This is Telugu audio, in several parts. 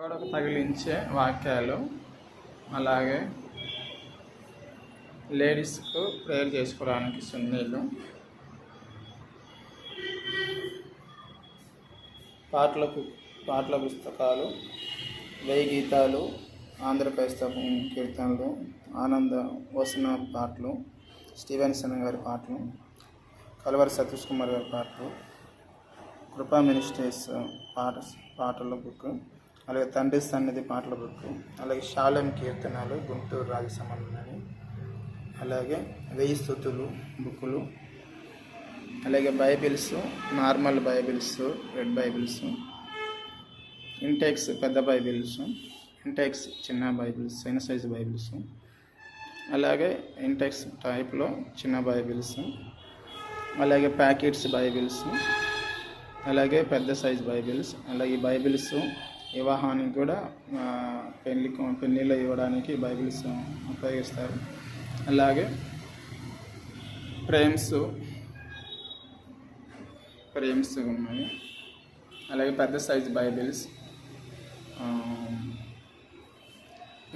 గోడకు తగిలించే వాక్యాలు, అలాగే లేడీస్కు ప్రేయర్ చేసుకోవడానికి సున్నీళ్ళు, పాటల పుస్తకాలు, 1000 గీతాలు, ఆంధ్ర క్రైస్తవ కీర్తనలు, ఆనంద వసన పాటలు, స్టీవెన్సన్ గారి పాటలు, కలవరి సతీష్ కుమార్ గారి పాటలు, కృపా మినిస్ట్రీస్ పాటల బుక్, అలాగే తండ్రి సన్నిధి పాటల బుక్, అలాగే షాలెం కీర్తనలు, గుంటూరు రాజసమన్నని, అలాగే 1000 స్తుతులు బుక్కులు, అలాగే Bibles, normal Bibles, red Bibles, Intex పెద్ద బైబిల్స్, ఇంటెక్స్ చిన్న బైబిల్స్, చిన్న సైజు బైబిల్స్, అలాగే ఇంటెక్స్ టైప్లో చిన్న బైబిల్స్, అలాగే ప్యాకెట్స్ బైబిల్స్, అలాగే పెద్ద సైజు బైబిల్స్, అలాగే బైబిల్స్ వివాహానికి కూడా పెళ్ళిలో ఇవ్వడానికి బైబిల్స్ ఉపయోగిస్తారు. అలాగే ఫ్రేమ్స్ ఉన్నాయి. అలాగే పెద్ద సైజు బైబిల్స్,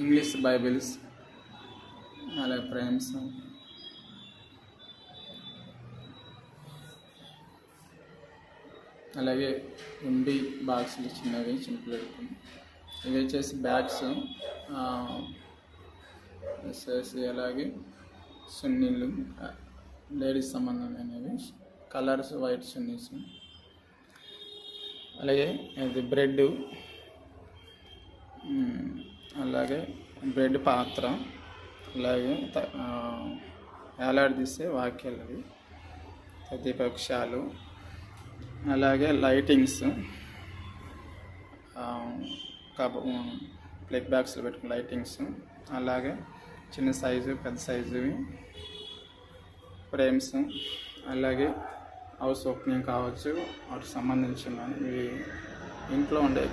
ఇంగ్లీష్ బైబిల్స్, అలాగే ఫ్రేమ్స్, అలాగే ఉండి బాక్సులు చిన్నవి చిన్నపిల్లలకు. ఇవి వచ్చేసి బ్యాగ్స్, అలాగే సున్నీళ్ళు లేడీస్ సంబంధమైనవి, కలర్స్ వైట్ సున్నీస్, అలాగే ఇది బ్రెడ్, అలాగే బ్రెడ్ పాత్ర, అలాగే వేలాడదీసే వాక్యాలు, అవి ప్రతిపక్షాలు, అలాగే లైటింగ్స్, ప్లగ్ బ్యాగ్స్లో పెట్టుకున్న లైటింగ్స్, అలాగే చిన్న సైజు పెద్ద సైజువి ఫ్రేమ్స్, అలాగే హౌస్ ఓపెనింగ్ కావచ్చు వాటికి సంబంధించిన ఇవి ఇంట్లో ఉండే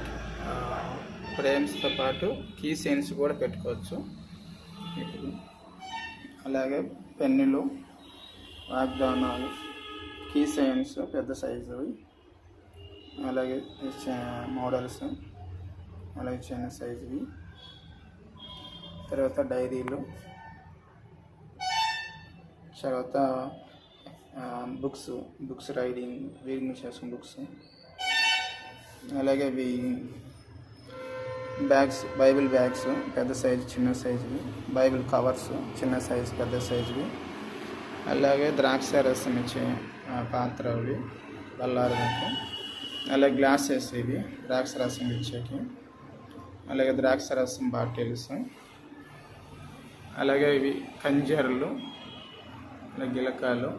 ఫ్రేమ్స్తో పాటు కీ చైన్స్ కూడా పెట్టుకోవచ్చు. అలాగే పెన్నులు, వాగ్దానాలు, కీ చైన్స్ పెద్ద సైజువి, అలాగే మోడల్స్, అలాగే చిన్న సైజువి, తర్వాత డైరీలు, తర్వాత బుక్స్ రీడింగ్ చేసుకున్న బుక్స్, అలాగే బ్యాగ్స్, బైబిల్ బ్యాగ్స్ పెద్ద సైజు చిన్న సైజువి, బైబిల్ కవర్స్ చిన్న సైజు పెద్ద సైజువి, అలాగే ద్రాక్ష రసం ఇచ్చే పాత్రలు బల్లారకు, అలాగే గ్లాసెస్ ఇవి ద్రాక్ష రసం ఇచ్చేకి, అలాగే ద్రాక్ష రసం బాటిల్స్, అలాగే ఇవి కంజర్లు, గిలకాలు,